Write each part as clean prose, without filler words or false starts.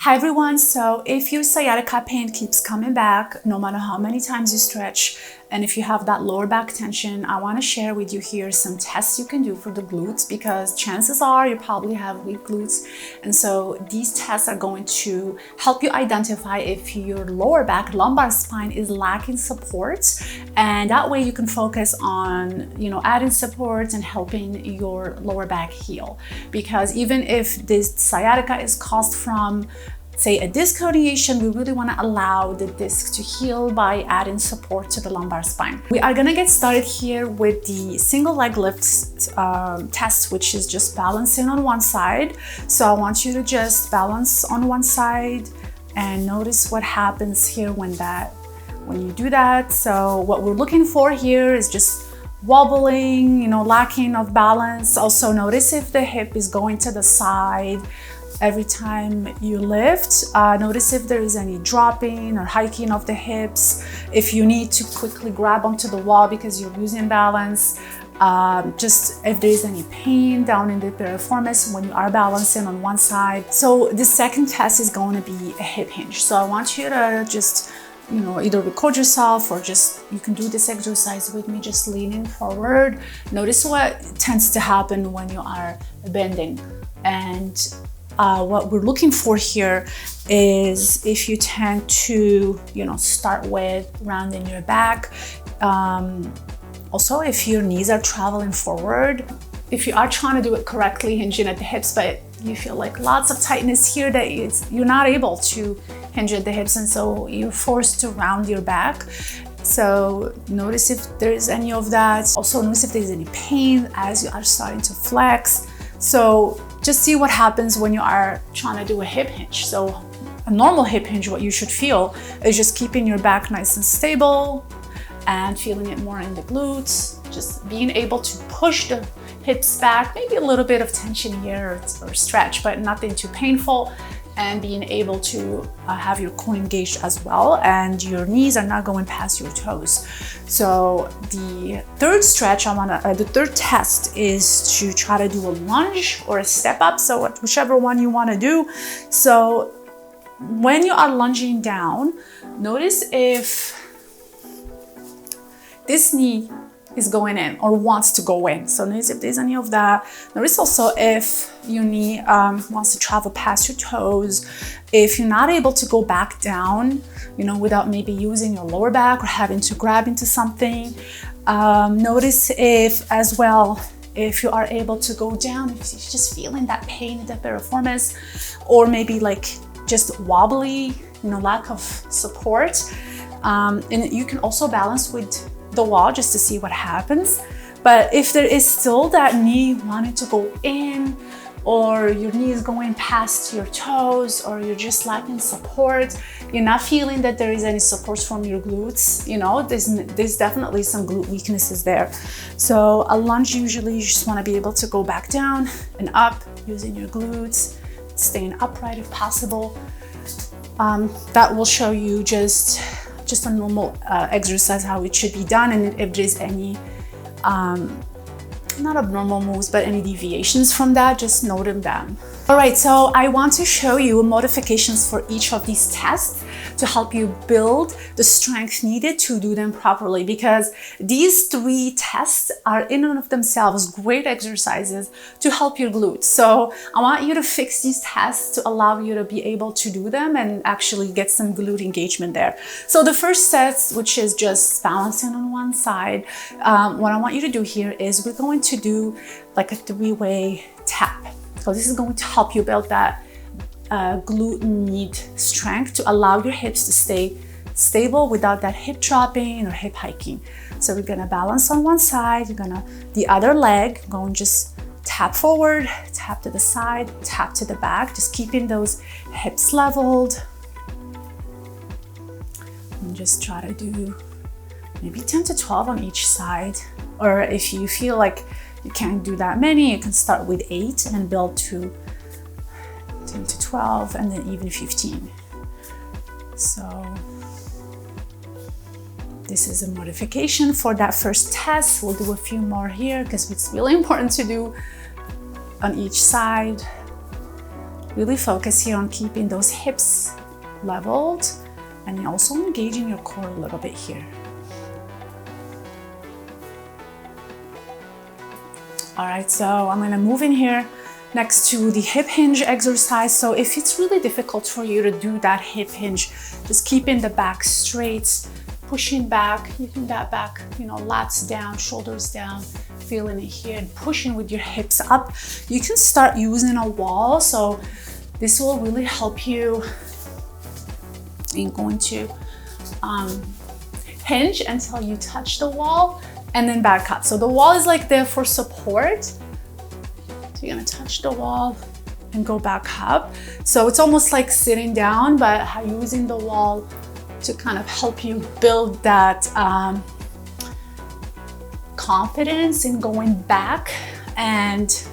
Hi everyone, so if your sciatica pain keeps coming back, no matter how many times you stretch, and if you have that lower back tension, I want to share with you here some tests you can do for the glutes, because chances are you probably have weak glutes. And so these tests are going to help you identify if your lower back, lumbar spine is lacking support. And that way you can focus on, adding support and helping your lower back heal. Because even if this sciatica is caused from, say, a disc herniation, we really want to allow the disc to heal by adding support to the lumbar spine. We are going to get started here with the single leg lift test, which is just balancing on one side. So I want you to just balance on one side and notice what happens here when you do that. So what we're looking for here is just wobbling, lacking of balance. Also notice if the hip is going to the side every time you lift. Notice if there is any dropping or hiking of the hips. If you need to quickly grab onto the wall because you're losing balance. Just if there is any pain down in the piriformis when you are balancing on one side. So the second test is going to be a hip hinge. So I want you to just either record yourself or just, you can do this exercise with me, just leaning forward. Notice what tends to happen when you are bending. And what we're looking for here is if you tend to, start with rounding your back. Also, if your knees are traveling forward, if you are trying to do it correctly, hinging at the hips, but you feel like lots of tightness here that you're not able to hinge at the hips, and so you're forced to round your back. So notice if there's any of that. Also notice if there's any pain as you are starting to flex. So just see what happens when you are trying to do a hip hinge. So a normal hip hinge, what you should feel is just keeping your back nice and stable and feeling it more in the glutes, just being able to push the hips back, maybe a little bit of tension here or stretch, but nothing too painful, and being able to have your core engaged as well, and your knees are not going past your toes. So the third stretch the third test is to try to do a lunge or a step up. So whichever one you want to do. So when you are lunging down, notice if this knee is going in or wants to go in. So notice if there's any of that. Notice also if your knee wants to travel past your toes. If you're not able to go back down, without maybe using your lower back or having to grab into something. Notice if you are able to go down, if you're just feeling that pain in the piriformis, or maybe like just wobbly, lack of support. And you can also balance with the wall just to see what happens. But if there is still that knee wanting to go in, or your knee is going past your toes, or you're just lacking support, you're not feeling that there is any support from your glutes, there's definitely some glute weaknesses there. So a lunge, usually you just want to be able to go back down and up using your glutes, staying upright if possible. That will show you just a normal exercise, how it should be done, and if there's any not abnormal moves, but any deviations from that, just note them down. All right, so I want to show you modifications for each of these tests to help you build the strength needed to do them properly, because these three tests are in and of themselves great exercises to help your glutes. So I want you to fix these tests to allow you to be able to do them and actually get some glute engagement there. So the first set, which is just balancing on one side, what I want you to do here is we're going to do like a three-way tap. So this is going to help you build that glute med strength to allow your hips to stay stable without that hip dropping or hip hiking. So we're gonna balance on one side, the other leg, going just tap forward, tap to the side, tap to the back, just keeping those hips leveled. And just try to do maybe 10 to 12 on each side. Or if you feel like you can't do that many, you can start with 8 and build to 10 to 12 and then even 15. So this is a modification for that first test. We'll do a few more here because it's really important to do on each side. Really focus here on keeping those hips leveled and also engaging your core a little bit here. All right, so I'm gonna move in here next to the hip hinge exercise. So if it's really difficult for you to do that hip hinge, just keeping the back straight, pushing back, keeping that back, lats down, shoulders down, feeling it here and pushing with your hips up. You can start using a wall. So this will really help you in going to hinge until you touch the wall and then back up. So the wall is like there for support. So you're gonna touch the wall and go back up. So it's almost like sitting down, but using the wall to kind of help you build that confidence in going back and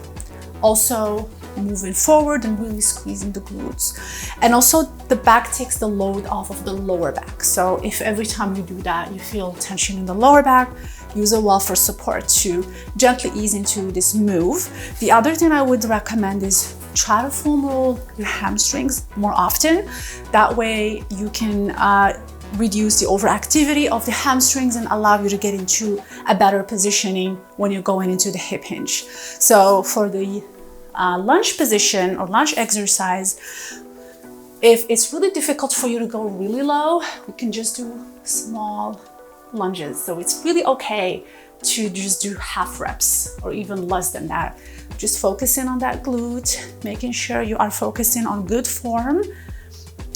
also moving forward and really squeezing the glutes. And also the back takes the load off of the lower back. So if every time you do that, you feel tension in the lower back, use a wall for support to gently ease into this move. The other thing I would recommend is try to foam roll your hamstrings more often. That way you can reduce the overactivity of the hamstrings and allow you to get into a better positioning when you're going into the hip hinge. So for the lunge position or lunge exercise, if it's really difficult for you to go really low, we can just do small lunges. So it's really okay to just do half reps or even less than that. Just focusing on that glute, making sure you are focusing on good form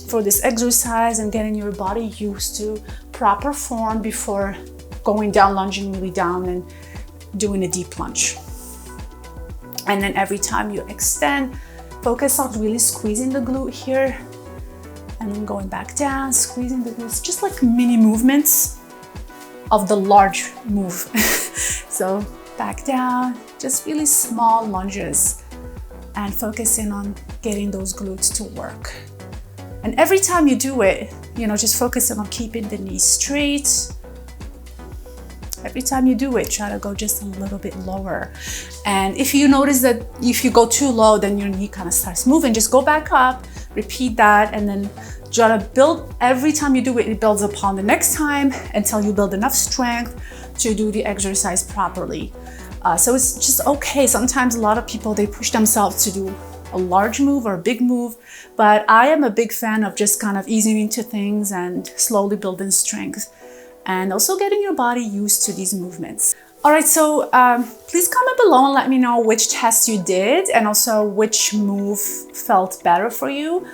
for this exercise and getting your body used to proper form before going down, lunging really down and doing a deep lunge. And then every time you extend, focus on really squeezing the glute here and then going back down, squeezing the glutes, just like mini movements of the large move. So back down, just really small lunges and focusing on getting those glutes to work. And every time you do it, just focusing on keeping the knees straight. Every time you do it, try to go just a little bit lower. And if you notice that if you go too low, then your knee kind of starts moving, just go back up, repeat that, and then try to build, every time you do it, it builds upon the next time until you build enough strength to do the exercise properly. So it's just okay. Sometimes a lot of people, they push themselves to do a large move or a big move, but I am a big fan of just kind of easing into things and slowly building strength and also getting your body used to these movements. All right, so please comment below and let me know which test you did and also which move felt better for you.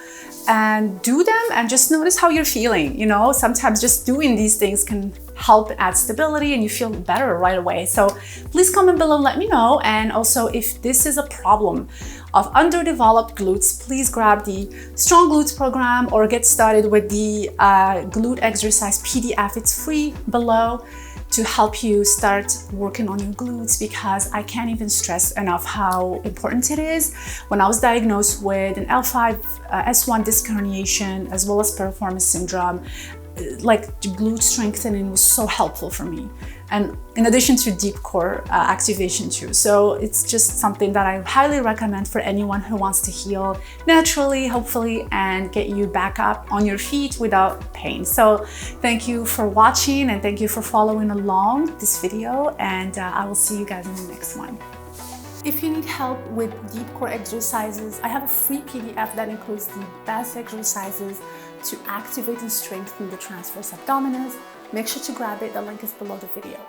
And do them and just notice how you're feeling. Sometimes just doing these things can help add stability and you feel better right away. So please comment below and let me know. And also, if this is a problem of underdeveloped glutes, please grab the Strong Glutes program or get started with the glute exercise PDF. It's free below to help you start working on your glutes, because I can't even stress enough how important it is. When I was diagnosed with an L5 S1 disc herniation as well as piriformis syndrome, like glute strengthening was so helpful for me, and in addition to deep core activation too. So it's just something that I highly recommend for anyone who wants to heal naturally, hopefully, and get you back up on your feet without pain. So thank you for watching and thank you for following along this video, and I will see you guys in the next one. If you need help with deep core exercises, I have a free PDF that includes the best exercises to activate and strengthen the transverse abdominis. Make sure to grab it, the link is below the video.